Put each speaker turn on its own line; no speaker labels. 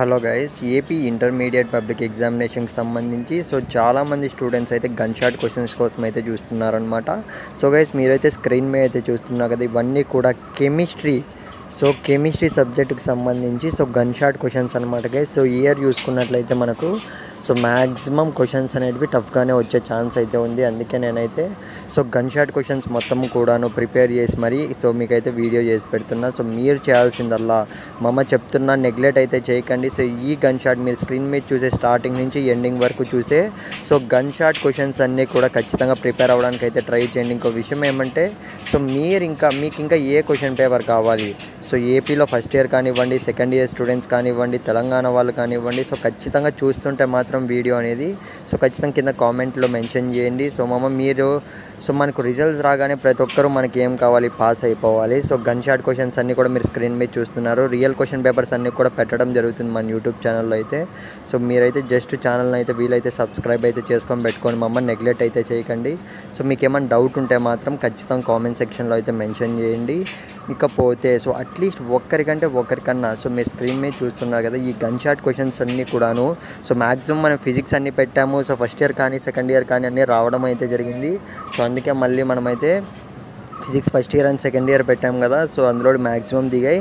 Hello guys, AP intermediate public ఎగ్జామినేషన్కి సంబంధించి చాలామంది స్టూడెంట్స్ అయితే గన్ షాట్ క్వశ్చన్స్ కోసం అయితే చూస్తున్నారనమాట. గైస్, మీరైతే స్క్రీన్ మీద అయితే చూస్తున్నారు కదా, ఇవన్నీ కూడా కెమిస్ట్రీ సబ్జెక్టుకి సంబంధించి గన్ షాట్ క్వశ్చన్స్ అనమాట గైస్. ఇయర్ చూసుకున్నట్లయితే మనకు మ్యాక్సిమం క్వశ్చన్స్ అనేటివి టఫ్గానే వచ్చే ఛాన్స్ అయితే ఉంది. అందుకే నేనైతే గన్ షాట్ క్వశ్చన్స్ మొత్తం కూడాను ప్రిపేర్ చేసి మరి మీకైతే వీడియో చేసి పెడుతున్నా. మీరు చేయాల్సిందల్లా చెప్తున్నా, నెగ్లెక్ట్ అయితే చేయకండి. ఈ గన్ షాట్ మీరు స్క్రీన్ మీద చూసే స్టార్టింగ్ నుంచి ఎండింగ్ వరకు చూసే గన్ షాట్ క్వశ్చన్స్ అన్నీ కూడా ఖచ్చితంగా ప్రిపేర్ అవ్వడానికి అయితే ట్రై చేయండి. ఇంకో విషయం ఏమంటే మీకు ఇంకా ఏ క్వశ్చన్ పేపర్ కావాలి, ఏపీలో ఫస్ట్ ఇయర్ కానివ్వండి, సెకండ్ ఇయర్ స్టూడెంట్స్ కానివ్వండి, తెలంగాణ వాళ్ళు కానివ్వండి, ఖచ్చితంగా చూస్తుంటే మాత్రం వీడియో అనేది ఖచ్చితంగా కింద కామెంట్లో మెన్షన్ చేయండి. మీరు మనకు రిజల్ట్స్ రాగానే ప్రతి ఒక్కరూ మనకి ఏం కావాలి, పాస్ అయిపోవాలి. గన్ షాట్ క్వశ్చన్స్ అన్నీ కూడా మీరు స్క్రీన్ మీద చూస్తున్నారు. రియల్ క్వశ్చన్ పేపర్స్ అన్నీ కూడా పెట్టడం జరుగుతుంది మన యూట్యూబ్ ఛానల్లో అయితే. మీరైతే జస్ట్ ఛానల్ని అయితే వీలైతే సబ్స్క్రైబ్ అయితే చేసుకొని పెట్టుకొని నెగ్లెక్ట్ అయితే చేయకండి. మీకు ఏమైనా డౌట్ ఉంటే మాత్రం ఖచ్చితంగా కామెంట్ సెక్షన్లో అయితే మెన్షన్ చేయండి. ఇకపోతే అట్లీస్ట్ ఒక్కరికన్నా మీరు స్క్రీన్ మీద చూస్తున్నారు కదా, ఈ గన్ షాట్ క్వశ్చన్స్ అన్నీ కూడాను మ్యాక్సిమం మనం ఫిజిక్స్ అన్నీ పెట్టాము. ఫస్ట్ ఇయర్ కానీ సెకండ్ ఇయర్ కానీ అన్నీ రావడం అయితే జరిగింది. అందుకే మళ్ళీ మనమైతే physics first year and second year పెట్టాము కదా, అందులో మ్యాక్సిమం దిగాయి.